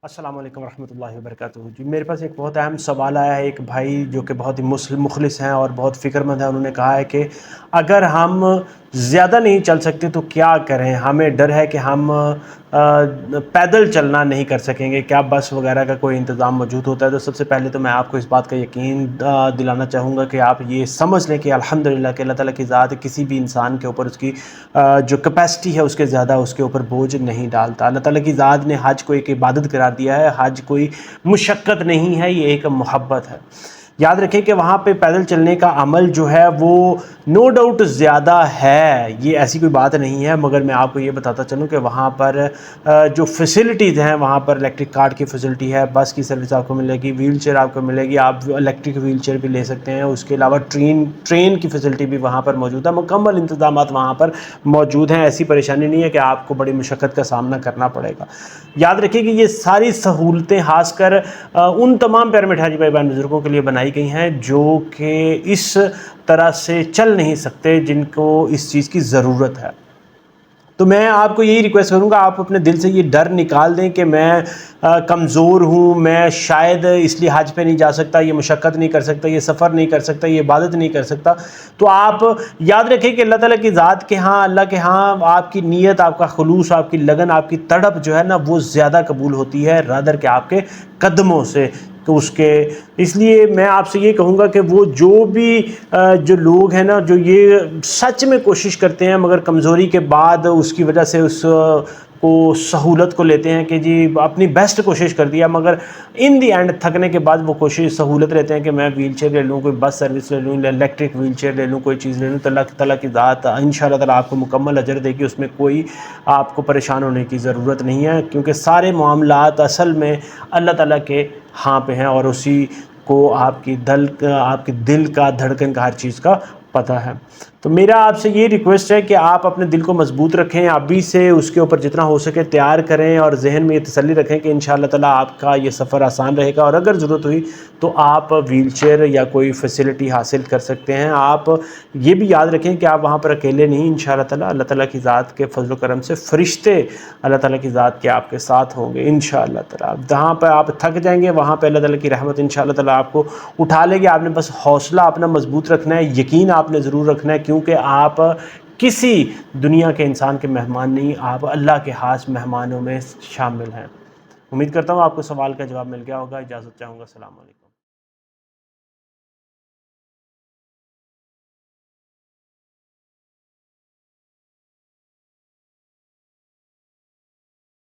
अस्सलाम वालेकुम रहमतुल्लाहि व बरकातुहू। जी, मेरे पास एक बहुत अहम सवाल आया है। एक भाई जो कि बहुत ही मुखलिस हैं और बहुत फ़िक्रमंद हैं, उन्होंने कहा है कि अगर हम ज़्यादा नहीं चल सकते तो क्या करें? हमें डर है कि हम पैदल चलना नहीं कर सकेंगे, क्या बस वगैरह का कोई इंतज़ाम मौजूद होता है? तो सबसे पहले तो मैं आपको इस बात का यकीन दिलाना चाहूँगा कि आप ये समझ लें कि अल्हम्दुलिल्लाह कि अल्लाह ताला की ज़ात किसी भी इंसान के ऊपर उसकी जो कैपेसिटी है उसके ज़्यादा उसके ऊपर बोझ नहीं डालता। अल्लाह ताला की ज़ात ने हज को एक इबादत करार दिया है। हज कोई मुशक्क़त नहीं है, ये एक मोहब्बत है। याद रखें कि वहाँ पे पैदल चलने का अमल जो है वो नो डाउट ज़्यादा है, ये ऐसी कोई बात नहीं है, मगर मैं आपको ये बताता चलूँ कि वहाँ पर जो फैसिलिटीज़ हैं, वहाँ पर इलेक्ट्रिक कार्ट की फ़ैसिलिटी है, बस की सर्विस आपको मिलेगी, व्हीलचेयर आपको मिलेगी, आप इलेक्ट्रिक व्हीलचेयर भी ले सकते हैं। उसके अलावा ट्रेन की फ़ैसिलिटी भी वहाँ पर मौजूद है, मुकम्मल इंतज़ामात वहाँ पर मौजूद हैं। ऐसी परेशानी नहीं है कि आपको बड़ी मुशक्क़त का सामना करना पड़ेगा। याद रखिए कि ये सारी सहूलतें ख़ासकर उन तमाम प्यारे मिठाई भाई बहन बुज़ुर्गों के लिए बनाई गई हैं जो कि इस तरह से चल नहीं सकते, जिनको इस चीज़ की ज़रूरत है। तो मैं आपको यही रिक्वेस्ट करूँगा, आप अपने दिल से ये डर निकाल दें कि मैं कमज़ोर हूँ, मैं शायद इसलिए हज पे नहीं जा सकता, ये मुशक्क़त नहीं कर सकता, ये सफ़र नहीं कर सकता, ये इबादत नहीं कर सकता। तो आप याद रखें कि अल्लाह ताला की ज़ात के यहाँ, अल्लाह के यहाँ आपकी नीयत, आपका खुलूस, आपकी लगन, आपकी तड़प जो है ना, वो ज़्यादा कबूल होती है रादर के आपके कदमों से। तो उसके इसलिए मैं आपसे ये कहूँगा कि वो जो भी जो लोग हैं ना, जो ये सच में कोशिश करते हैं मगर कमज़ोरी के बाद उसकी वजह से उस को सहूलत को लेते हैं कि जी अपनी बेस्ट कोशिश कर दिया, मगर इन दी एंड थकने के बाद वो कोशिश सहूलत रहते हैं कि मैं व्हीलचेयर ले लूँ, कोई बस सर्विस ले लूँ, इलेक्ट्रिक व्हीलचेयर ले लूँ, कोई चीज़ ले लूँ। तो अल्लाह ताला की ज़ात इंशाअल्लाह ताला आपको मुकम्मल अजर देगी, उसमें कोई आपको परेशान होने की ज़रूरत नहीं है, क्योंकि सारे मामलात असल में अल्लाह ताला के हाँ पे हैं और उसी को आपके दिल का धड़कन का हर चीज़ का पता है। तो मेरा आपसे ये रिक्वेस्ट है कि आप अपने दिल को मजबूत रखें, अभी से उसके ऊपर जितना हो सके तैयार करें और जहन में ये तसल्ली रखें कि इंशाअल्लाह ताला आपका ये सफ़र आसान रहेगा। और अगर ज़रूरत हुई तो आप व्हीलचेयर या कोई फैसिलिटी हासिल कर सकते हैं। आप ये भी याद रखें कि आप वहाँ पर अकेले नहीं, इंशाअल्लाह ताला अल्लाह ताला की ज़ात के फजल करम से फ़रिश्ते अल्लाह ताला की ज़ात के आपके साथ होंगे इंशाअल्लाह ताला। जहाँ पर आप थक जाएंगे वहाँ पर अल्लाह ताला की रहमत इंशाअल्लाह ताला आपको उठा लेगी। आपने बस हौसला अपना मजबूत रखना है, यकीन आपने ज़रूर रखना है, क्योंकि आप किसी दुनिया के इंसान के मेहमान नहीं, आप अल्लाह के ख़ास मेहमानों में शामिल हैं। उम्मीद करता हूँ आपको सवाल का जवाब मिल गया होगा। इजाज़त चाहूँगा। अस्सलाम वालेकुम।